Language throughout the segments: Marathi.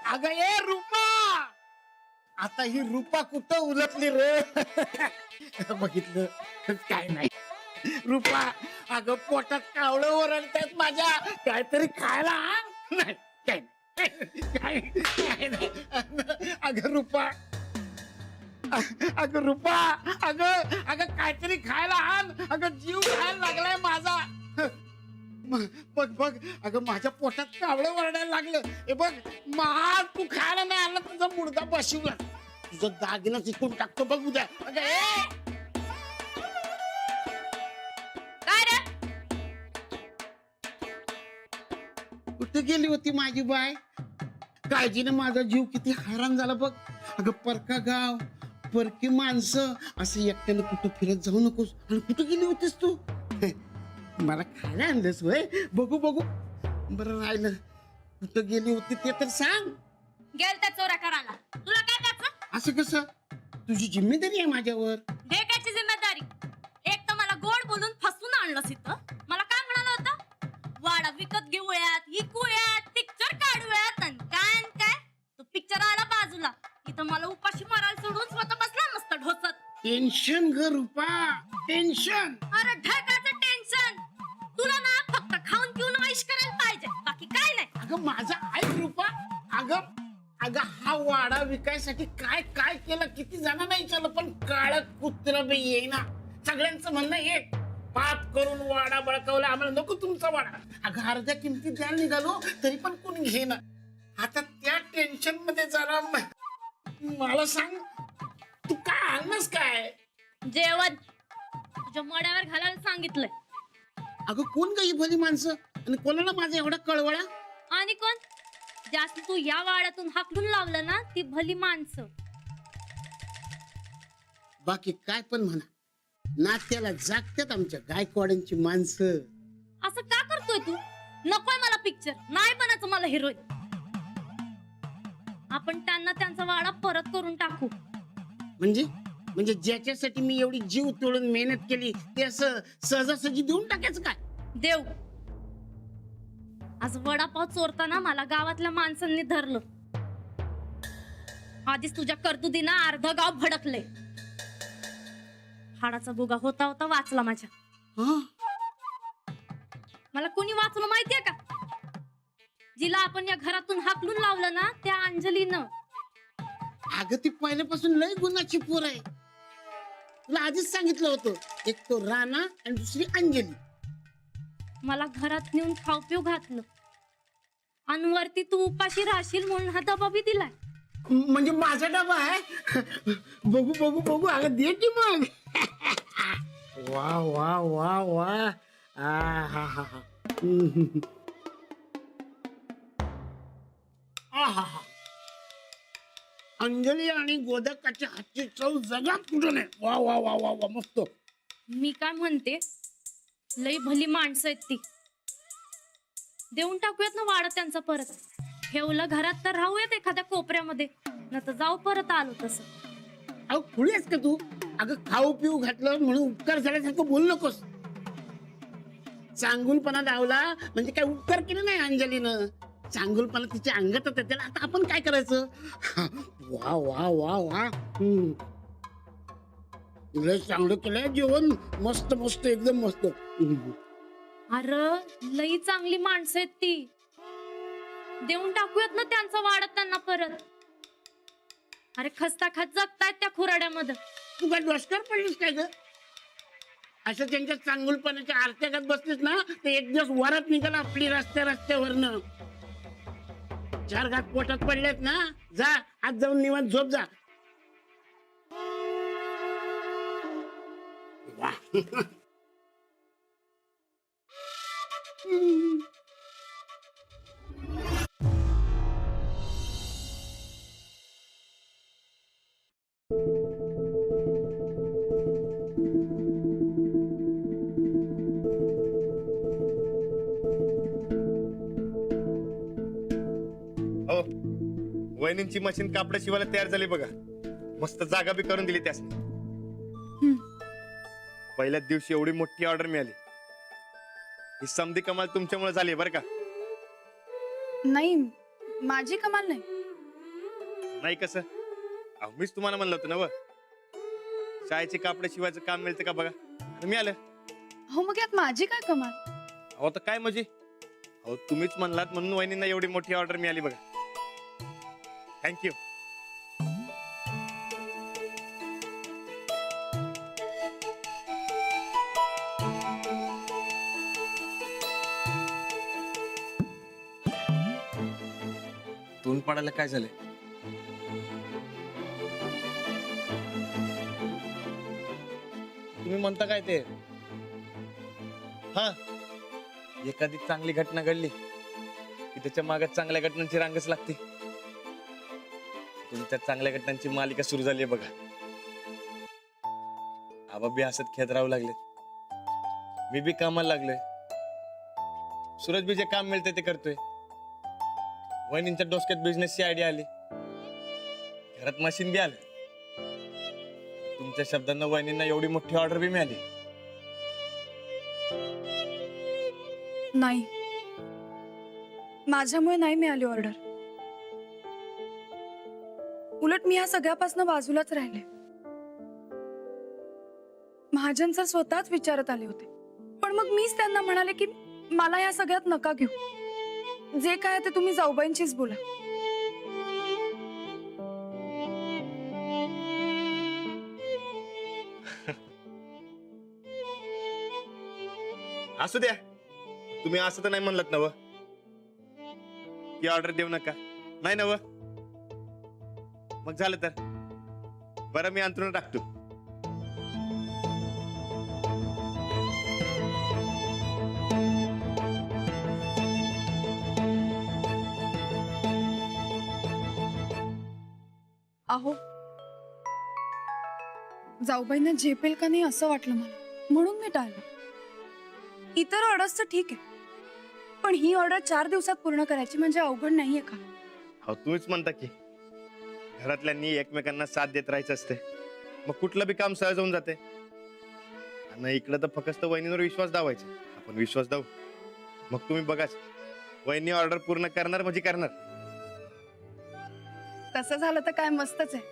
अगं ए रूपा, आता ही रूपा कुठं उलटली रे? बघितलं काय नाही रूपा, अगं पोटात कावळं ओरडतायत माझ्या, काहीतरी खायला आण. नाही काय नाही, काय नाही. अगं रूपा, अगं रूपा, अगं अगं काहीतरी खायला आण. अगं जीव खायला लागलाय माझा. बघ बघ, अगं माझ्या पोटात कावळं वरडायला लागलं. हे बघ, महाग तू खायला नाही आला, तुझा मुडदा बशिवला, तुझं दागिना चिकून टाकतो बघ उद्या. अगं काय रे? कुठे गेली होती माझी बाय? काळजीने माझा जीव किती हैराण झाला बघ. अगं परका गाव, परकी माणसं, असं एकट्यानं कुठं फिरत जाऊ नकोस. आणि कुठं गेली होतीस तू? मला खायला आणलंस वय? बघू बघू. बरं राहिलं, कुठं गेली होती ते तर सांग. गेल त्या चोऱ्या करायला, तुला काय त्याचं? असं कसं? तुझी जिम्मेदारी आहे माझ्यावर. ढेकाची जिम्मेदारी. एक तर मला गोड बोलून फसून आणलंस इथं. मला काय म्हणाला होता? वाडा विकत घेऊयात, इकूयात, पिक्चर काढूयात. आणि काय तो पिक्चर आला बाजूला, इथं मला उपाशी मारायला सोडून स्वतः बसला मस्त ढोसत. टेन्शन ग रूपा, टेन्शन. अरे ढेकाचं टेन्शन. तुला ना फक्त खाऊन पिऊन ऐश करायला पाहिजे, बाकी काय नाही. अगं माझा ऐक रूपा, अगं अगं हा वाडा विकायसाठी काय काय केलं, किती जणांना विचारलं, पण काळ कुत्र बी येईना. सगळ्यांचं म्हणणं एक, पाप करून वाडा बळकावला, आम्हाला नको तुमचा वाडा. अगं अर्ध्या किमतीत द्यायला निघालो तरी पण कोणी घेना. आता त्या टेन्शन मध्ये जरा मला सांग, तू काय आणलंस काय? जेवण तुझ्या मड्यावर घालायला सांगितलंय. अगं कोण काही भली माणसं, आणि कोणाला माझा एवढा कळवळा? आणि कोण जास्त तू या वाड्यातून हाकलून लावलं ना, ती भली माणसं. बाकी काय पण म्हणा, नात्याला जागत्यात आमच्या गायकवाड्यांची माणसं. असं का करतोय तू? नकोय मला पिक्चर, नाही बनायचं मला हिरोईन. आपण त्यांना त्यांचा वाडा परत करून टाकू. म्हणजे ज्याच्यासाठी मी एवढी जीव तोडून मेहनत केली, ते असं सहजासहजी देऊन टाकायचं काय? देव, आज वडापाव चोरताना मला गावातल्या माणसांनी धरलं. आधीच तुझ्या कर्तुदीना अर्ध गाव भडकले. हाडाचा बुगा होता होता वाचला माझ्या. हं? मला कोणी वाचलं माहितीये का? जिला आपण या घरातून हाकलून लावलं ना, त्या अंजलीनं. अगं ती पहिल्यापासून लय गुणाची पोर आहे. तुला आधीच सांगितलं होतं, एक तो राणा आणि दुसरी अंजली. मला घरात नेऊन खाऊ पिऊ घातलं, आणि वरती तू उपाशी राहशील म्हणून हा डबा बी दिलाय. म्हणजे माझा डबा आहे? बघू बघू बघू, अगं दे की मग. वा वा वा वा, हा हा हा. अंजली आणि गोदकाच्या हातची चव जगात कुठं नाही. वा वा वा वा वा, मस्त. मी काय म्हणते, लई भली माणसं आहेत ती. देऊन टाकूयात ना वाडा त्यांचा परत. ठेवलं घरात तर राहूयात एखाद्या कोपऱ्यामध्ये, न तर जाऊ परत आलो तसं. अहो खुळी आहेस का तू? अगं खाऊ पिऊ घातलं म्हणून उपकार झाल्यासारखं बोलू नकोस. चांगुलपणा दावला म्हणजे काय उपकार केले नाही अंजलीनं. चांगुलपणा तिच्या अंगात होता, त्याला आता आपण काय करायचं? वा वा वा वा, लय चांगलं केलंय जेवण, मस्त मस्त एकदम मस्त. अरे लई चांगली माणसं आहेत ती. देऊन टाकूयात ना त्यांचा वाडा त्यांना परत. अरे खस्ता खात जगतायत त्या खुराड्यामध्ये. तू काय डोसकर पडलीस काय ग? असं त्यांच्या चांगुलपणाच्या आरत्यागात बसलीस ना, ते एक दिवस वरात निघाला आपली रस्त्यावरनं. 4 घात पोटात पडलेत ना, जा आज जाऊन निवांत झोप जा. हो, वहिनींची मशीन कापड शिवायला तयार झाली बघा. मस्त जागा बी करून दिली त्यासनी. पहिल्याच दिवशी एवढी मोठी ऑर्डर मिळाली. ही समधी कमाल तुमच्यामुळे झाली बरं का. नाही, माझी कमाल नाही, नाही कसं? अहो मीच तुम्हाला म्हणलं होतं ना व शाळेचे कापड शिवायचं काम मिळतं का बघा, तर मी आलं. हो मग यात माझी काय कमाल? अहो तर काय म्हणजे, अहो तुम्हीच म्हणलात म्हणून वहिनींना एवढी मोठी ऑर्डर मिळाली बघा. थँक्यू. तोंड पाडायला काय झालंय? तुम्ही म्हणता काय ते? हा, एखादी चांगली घटना घडली की त्याच्या मागे चांगल्या घटनांची रांगच लागते. तुमच्या चांगल्या घटनांची मालिका सुरू झाली आहे बघा. आबा बी हसत खेळत राहू लागले, मी बी कामाला लागलोय. सूरज बी जे काम मिळते ते करतोय. वहिनींच्या डोसक्यात बिझनेसची आयडिया आली, घरात मशीन बी आलं. तुमच्या शब्दांना वहिनींना एवढी मोठी ऑर्डर बी मिळाली. नाही, माझ्यामुळे नाही मिळाली ऑर्डर. उलट मी ह्या सगळ्यापासून बाजूलाच राहिले. महाजन सर स्वतःच विचारत आले होते, पण मग मीच त्यांना म्हणाले की मला या सगळ्यात नका घेऊ. जे काय ते तुम्ही जाऊबाईंशीच बोला. असू द्या, तुम्ही असं तर नाही म्हणलात ना व की ऑर्डर देऊ नका, नाही ना व? मग झालं तर बरं, मी अंतरून टाकतो. अहो, जाऊबाईंना झेपेल का नाही असं वाटलं मला, म्हणून मी टाळलं. इतर ऑर्डर्स तर ठीक आहे, पण ही ऑर्डर 4 दिवसात पूर्ण करायची म्हणजे अवघड नाहीये का? हो, तुम्हीच म्हणता की घरातल्यांनी एकमेकांना साथ देत राहायचं असते, मग कुठलं बी काम सहज होऊन जाते. आणि इकडं तर फक्त वहिनीवर विश्वास दावायचा. आपण विश्वास दाऊ, मग तुम्ही बघाच वहिनी ऑर्डर पूर्ण करणार म्हणजे करणार. तसं झालं तर काय मस्तच आहे.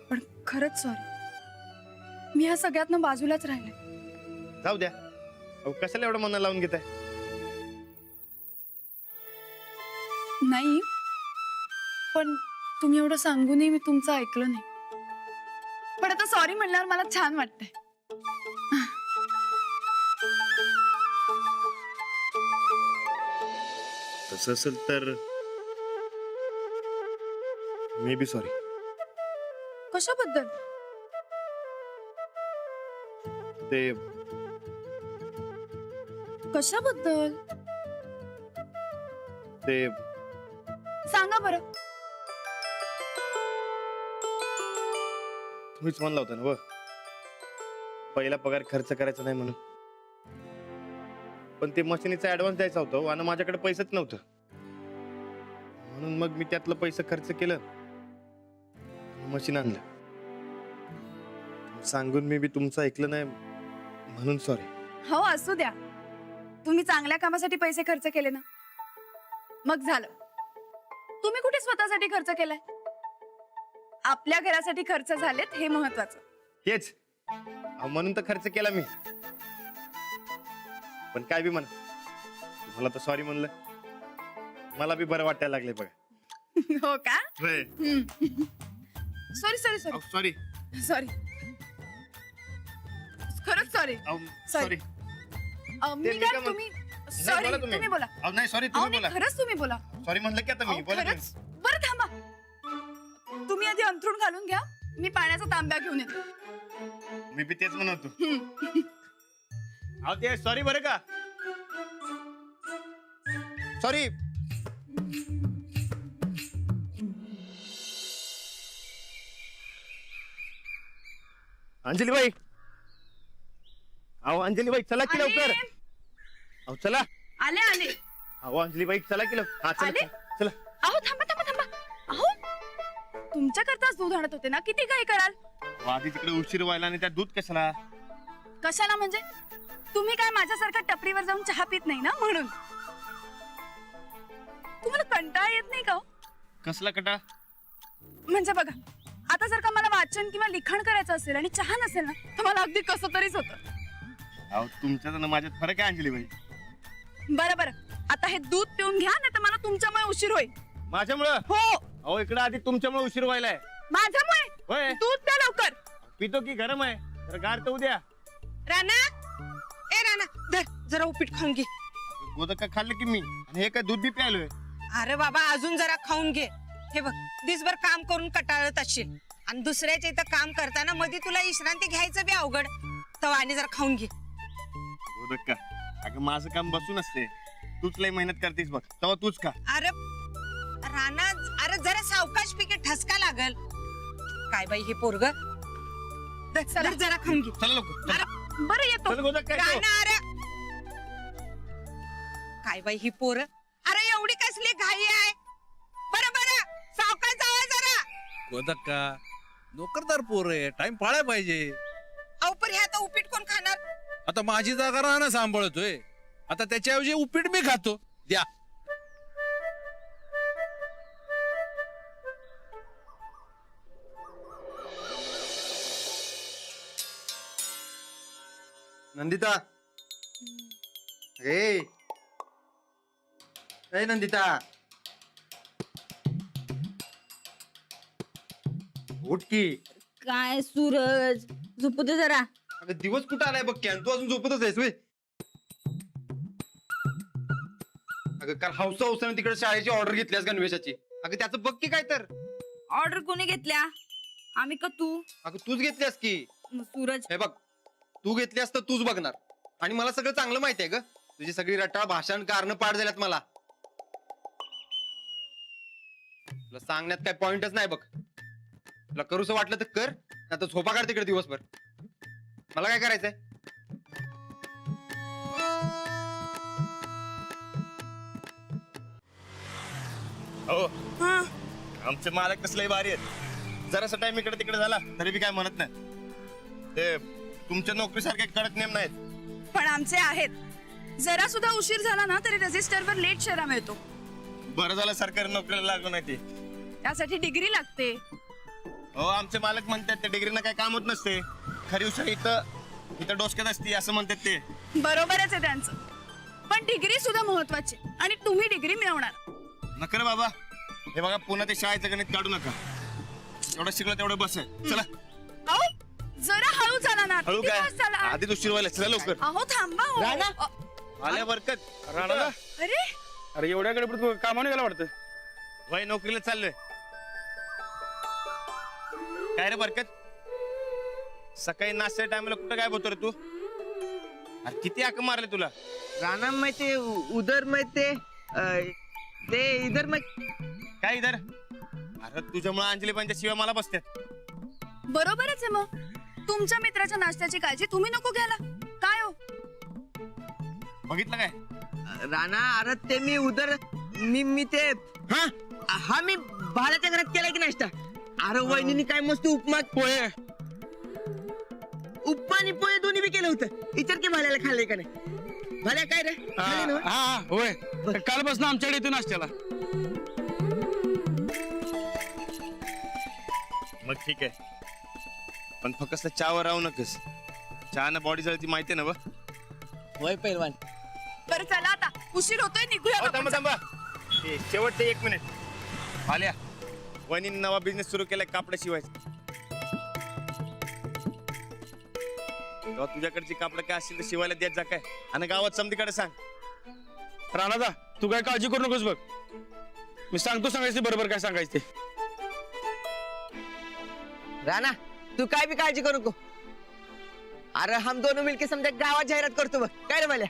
पण खरंच सॉरी, मी ह्या सगळ्यातनं बाजूलाच राहिले. जाऊ द्या, अहो कशाला एवढं मनाला लावून घेताय? नाही, पण तुम्ही एवढं सांगूनही मी तुमचं ऐकलं नाही. पण आता सॉरी म्हणल्यावर मला छान वाटतंय. तसं असेल तर मे बी सॉरी. कशाबद्दल? ते कशाबद्दल ते सांगा बरं. तुम्हीच म्हणला होता ना व पहिला पगार खर्च करायचा नाही म्हणून. पण ते मशिनीचा ऍडव्हान्स द्यायचा होता आणि माझ्याकडे पैसेच नव्हतं, म्हणून मग मी त्यातलं पैसे खर्च केलं, मशीन आणलं. सांगून मी बी तुमचं ऐकलं नाही म्हणून सॉरी. हो, असू द्या. तुम्ही चांगल्या कामासाठी पैसे खर्च केले ना, मग झालं. तुम्ही कुठे स्वतःसाठी खर्च केलाय? आपल्या घरासाठी खर्च झालेत हे महत्वाचं. हेच म्हणून तर खर्च केला मी. पण काय बी म्हणा, तुम्हाला तर सॉरी म्हणलं, मला बी बरं वाटायला लागले बघा. हो का? Sorry sorry sorry sorry sorry, खरंच सॉरी. सॉरी. मी काय, तुम्ही सॉरी, तुम्ही बोला. नाही सॉरी, अहो, तुम्ही बोला. खरंच तुम्ही बोला. सॉरी म्हणलं की आता मी अहो, बोला. खरंच. बरं थांबा, तुम्ही आधी अंथरूण घालून घ्या, मी पाण्याचा तांब्या घेऊन येतो. मी बी तेच म्हणतो. अहो ते सॉरी बरं का, सॉरी. अंजली बाई, अहो अंजली बाई चला की लवकर. आले. अहो चला. आले आले. अहो अंजली बाई चला की लवकर. हा चला आले? चला. अहो थांबा थांबा थांबा. अहो, तुमच्याकरताच दूध आणत होते ना, किती काही कराल. आधी तिकडे उशीर व्हायला आणि त्या दूध कशाला? कशाला म्हणजे? तुम्ही काय माझ्यासारखा टपरीवर जाऊन चहा पित नाही ना, म्हणून. तुम्हाला कंटाळा येत नाही का हो? कसला कटा? म्हणजे बघा, आता जर का मला वाचन किंवा लिखाण करायचं असेल आणि चहा नसेल ना, तर मला अगदी कसं तरीच होतं. अहो तुमच्यात आणि माझ्यात फरक आहे अंजली बाई. बरं बरं, आता हे दूध पिऊन घ्या, नाही तर मला तुमच्यामुळे उशीर होईल. माझ्यामुळं? हो, अहो इकडे आधी तुमच्यामुळे उशीर व्हायलाय. माझ्यामुळे. होय. दूध द्या लवकर. पितो की गरम आहे? तर गार तर उद्या. राणा, ए राणा, धर जरा उपीट खाऊन घे. गोदक खाल्लं की मी, आणि हे काय दूध बी प्यायलोय. अरे बाबा, अजून जरा खाऊन घे. हे बघ, दिसभर काम करून कटाळत असशील आणि दुसऱ्याच्या इथं काम करताना मध्ये तुला विश्रांती घ्यायचं बी अवघड. तर आणि जरा खाऊन घे. गोदक का? अगं माझं काम बसून असते. तूच लय मेहनत करतेस बघ, तेव्हा तूच खा. अरे राणा, अरे जरा सावकाश पिके ठसका लागल. काय बाई हे पोरग, जरा खाऊन घे. चल लवकर. अरे बरं येतो. चल गोदक काय तो? राणा, अरे काय बाई ही पोर, अरे एवढी कसली घाई आहे? बरं बरं, सावकाश जावा जरा. गोदक का नोकरदार पोर आहे, टाइम पाळाय पाहिजे. अहो पण हे आता उपीट कोण खाणार? आता माझी जागा राहणं सांभाळतोय, आता त्याच्याऐवजी उपीट मी खातो. द्या. नंदिता, ए नंदिता, उठ की. काय सूरज, झोपू दे जरा. अगं दिवस कुठं आलाय बघ की, आणि तू अजून झोपतच आहेस व्हय? अगं काल हौसा हौसाने तिकडे शाळेची ऑर्डर घेतलीस गणवेशाची. अगं त्याचं बघ की काय तर. ऑर्डर कोणी घेतल्या? आम्ही का तू? अगं तूच घेतलीस की. सूरज, हे बघ, तू घेतलीस तर तूच बघणार. आणि मला सगळं चांगलं माहिती आहे ग. तुझी सगळी रटाळ भाषण कारण पाठ झाल्यात मला. तुला सांगण्यात काय पॉइंटच नाही बघ. तुला करूसं वाटलं तर कर, नाही तर झोपा काढ तिकडे दिवसभर. मला काय करायचंय? हो, आमचे मालक कसले भारी आहेत. जरासा टाइम इकडे तिकडे झाला तरी बी काय म्हणत नाही. ते तुमच्या नोकरीसारखे कडक नियम नाहीत. पण आमचे आहेत. जरा सुद्धा उशीर झाला ना तरी रजिस्टरवर लेट शेरा मिळतो. बरं झालं सरकारी नोकरीला लागू नाही ते. त्यासाठी डिग्री लागते. हो, आमचे मालक म्हणतात ते डिग्रीनं काय काम होत नसते. खरी हुशारी इथं डोसक्यात असते असं म्हणतात ते. बरोबरच आहे त्यांचं, पण डिग्री सुद्धा महत्वाची, आणि तुम्ही डिग्री मिळवणार. नका रे बाबा. हे बघा, पुन्हा ते शाळेचं गणित काढू नका. एवढं शिकलं तेवढं बस आहे. चला. अहो, जरा हळू चाला ना. हळू किती काय? दिवस झाला? आधी उशीर व्हायला. चला लवकर. अहो थांबा हो. आल्या बरकत. राणा, अरे अरे एवढ्याकडे कामाने गेला वाटतं. वय नोकरीला चाललोय. काय रे बरकत, सकाळी नाश्त्याच्या टायमाला कुठं काय बोलतो रे तू? अरे किती हाक मारले तुला? राणा माहिती, उधर माहिती, ते इधर माहिती. काय इधर? अरे तुझ्यामुळे अंजली पंच्या शिवाय मला बसतात. बरोबरच आहे. मग तुमच्या मित्राच्या नाश्त्याची काळजी तुम्ही नको घ्यायला काय हो? बघितलं काय? राणा, अरे ते मी उधर मी ते हा मी भाड्याच्या घरात केलाय की नाश्ता. अरे वहिनीने काय मस्त उपमा पोहे, उपमा आणि पोहे दोन्ही बी केलं होतं. इतर की भाड्याला खाल्ले का नाही? भाड्या काय रे, खाल्ले ना? हा होय, कालपासून आमच्याकडे येतो नाश्त्याला. मग ठीक आहे, पण फक्त चहावर राहू नकस. चहानं बॉडी जळती माहितीये ना? होय पैलवान. बरं चला आता, उशीर होतोय, निघूया थांबा आपण. थांबा. शेवटचे 1 मिनिट. आल्या वहिनीने नवा बिझनेस सुरू केलाय कापड शिवायचा. तेव्हा तुझ्याकडची कापड काय असतील तर शिवायला देत जा काय, आणि गावात समधीकडे सांग. राणादा, तू काय काळजी करू नकोस बघ. मी सांगायचं बरोबर काय सांगायचं ते. राणा, तू काय बी काळजी करू नको. अरे हम दोनों मिलके समजा गावात जाहिरात करतो बघ. काय रे मला?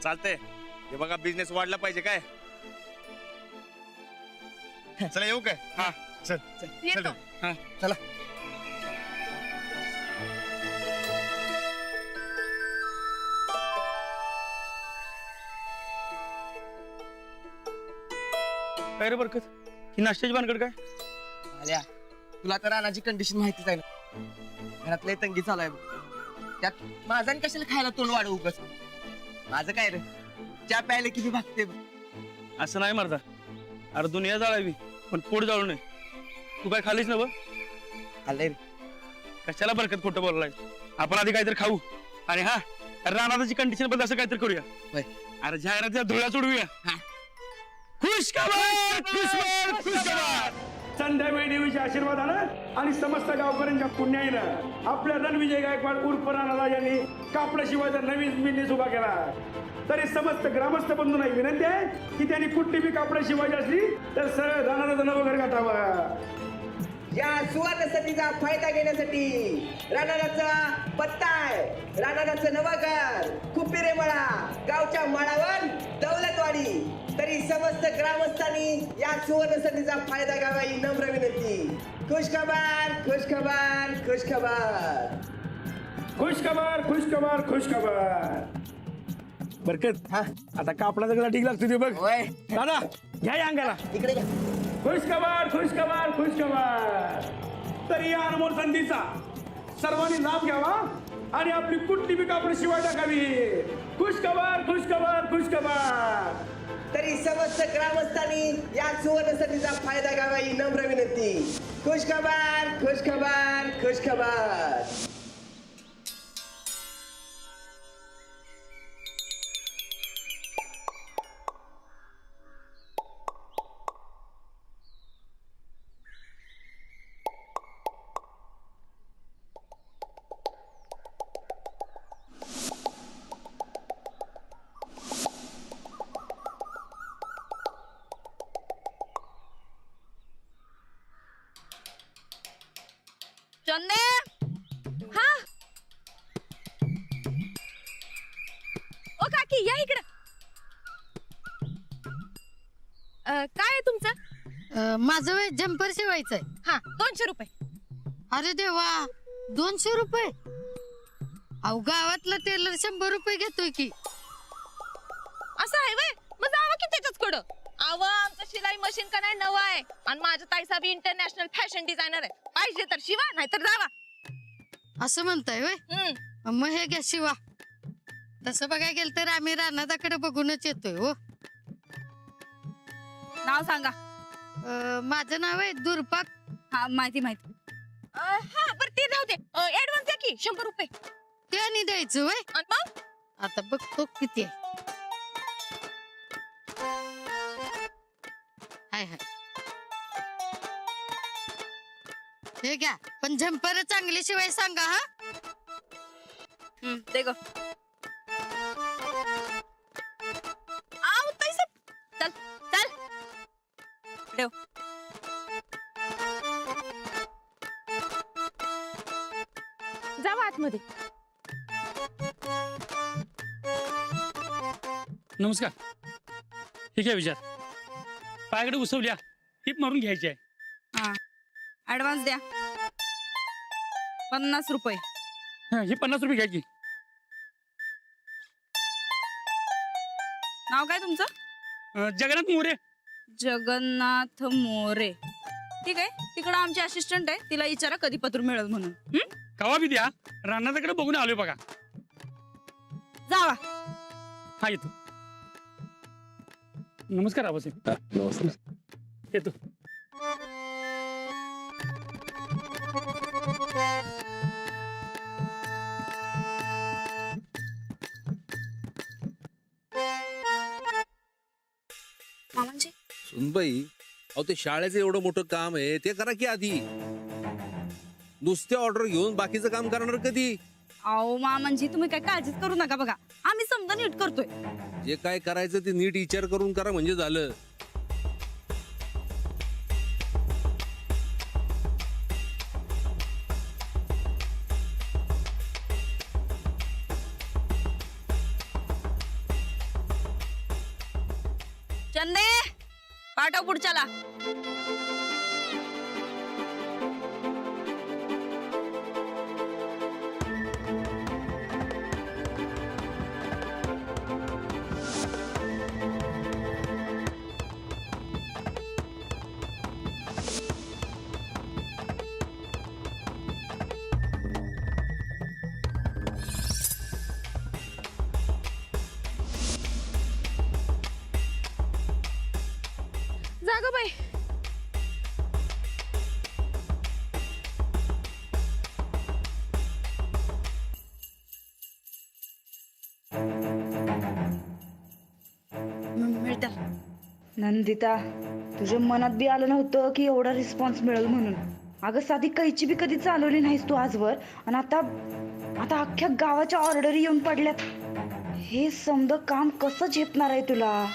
चालतंय. हे बघा, बिझनेस वाढला पाहिजे काय. चला येऊ काय? हा चल. येतो. चला. काय रे बरकत, ही नाश्त्याची भानगड काय? आल्या, तुला तर राणाची कंडिशन माहितीच आहे ना. घरात लय तंगी चालू आहे बघ. त्यात माझा आणि कशाला खायला तोंड वाढवू उगाच. माझं काय रे, चहा प्यायला किती भागते बघ. असं नाही मर्दा. अरे दुनिया जाळावी पण पोट जाळू नये. तू काय खालीच ना बघ. आले कशाला बरकत खोटं बोललाय. आपण आधी काहीतरी खाऊ आणि हा रानाची कंडिशन बद्दल असं काहीतरी करूया. होय. अरे जाहिरातीच्या धुळ्या सोडूया. खुशखबर खुशखबर खुशखबर. संध्याकाळी देवीच्या आशीर्वादानं आणि समस्त गावकऱ्यांच्या पुण्याईनं आपल्या रणविजय गायकवाड उर्फ राणाला यांनी कापडा शिवायचा नवीन बिझनेस उभा केला. तरी समस्त ग्रामस्थ बंधूंना विनंती आहे की त्यांनी कुठली बी कापडा शिवायची असली तर सरळ राणाचं नवं घर गाठावं. या सुवर्ण संधीचा फायदा घेण्यासाठी राणाचा पत्ता आहे. राणाचं नवागार कुपिरे मळा गावच्या माळावर दौलतवाडी. तरी समस्त ग्रामस्थांनी या सुवर्ण संधीचा फायदा घ्यावा ही नम्र विनंती. खुशखबर खुशखबर खुशखबर. खुशखबर खुशखबर खुशखबर. बरकत आता कापडाचा गला ठीक लागतो ते बघ. होय दादा घ्या या अंगाला. इकडे घ्या. खुशखबर खुशखबर खुशखबर. तर या अनमोल संधीचा सर्वांनी लाभ घ्यावा आणि आपली कुठली बी कापड शिवाय टाकावी. खुशखबर खुशखबर खुशखबर. तरी समस्त ग्रामस्थांनी या सुवर्ण संधीचा फायदा घ्यावा ही नम्र विनंती. खुशखबर खुशखबर खुशखबर. चंदे हा ओ काकी या इकडं. काय आहे तुमचं? माझं वय जम्पर शिवायचंय. हा 200 रुपये. अरे देवा 200 रुपये. अहो गावातला टेलर 100 रुपये घेतोय की. असं आहे वय. मग जावा की त्याच्याचकडं. अव आमचं शिलाई मशीन का नाही नवं आहे आणि माझ्या ताईसा बी इंटरनॅशनल फॅशन डिझायनर आहे. पाहिजे तर शिवा नाही तर जावा. असं म्हणताय वय. मग हे घ्या शिवा. तसं बघायला गेलं तर आम्ही रानादाकडे बघूनच येतोय हो. नाव सांगा. माझं नाव आहे दुर्पाक. हा माहिती माहिती. हा बरं ते जाऊ दे. ऍडव्हान्स द्या की 100 रुपये. ते आणि द्यायचं वय. आणि मग आता बघतो किती आहे. हाय हाय हे घ्या. पण झंपर चांगली शिवाय सांगा हा. दे ग. आव ताईसा चल चल ठेव. जावा आतमध्ये. नमस्कार. ठीक आहे विचार. पायाकडे उसवल्या टीप मारून घ्यायची आहे. हा ऍडव्हान्स द्या 50 रुपये. हा, ही 50 रुपये घ्यायची. नाव काय तुमचं? जगन्नाथ मोरे. जगन्नाथ मोरे. ठीक आहे. तिकडं आमची असिस्टंट आहे. तिला विचारा कधी पत्र मिळेल म्हणून. कवा बी द्या. रानाकडे बघून आलोय बघा. जावा. हा येतो. नमस्कार आबासाहेब. नमस्कार. येतो. मामांजी सुनबाई अहो ते शाळेचं एवढं मोठं काम आहे ते करा की आधी. नुसते ऑर्डर घेऊन बाकीचं काम करणार कधी? अहो मामांजी तुम्ही काय काळजीच करू नका. बघा आम्ही समजा नीट करतोय. जे काय करायचं ते नीट विचार करून करा म्हणजे झालं. चंदे पाठव पुढच्याला. ग बाई. मिळतं. नंदिता, तुझ्या मनात बी आलं नव्हतं की एवढा रिस्पॉन्स मिळेल म्हणून. अगं साधी कैची बी कधी चालवली नाहीस तू आजवर, आणि आता अख्ख्या गावाच्या ऑर्डरी येऊन पडल्यात. हे समद काम कसं झेपणार आहे तुला?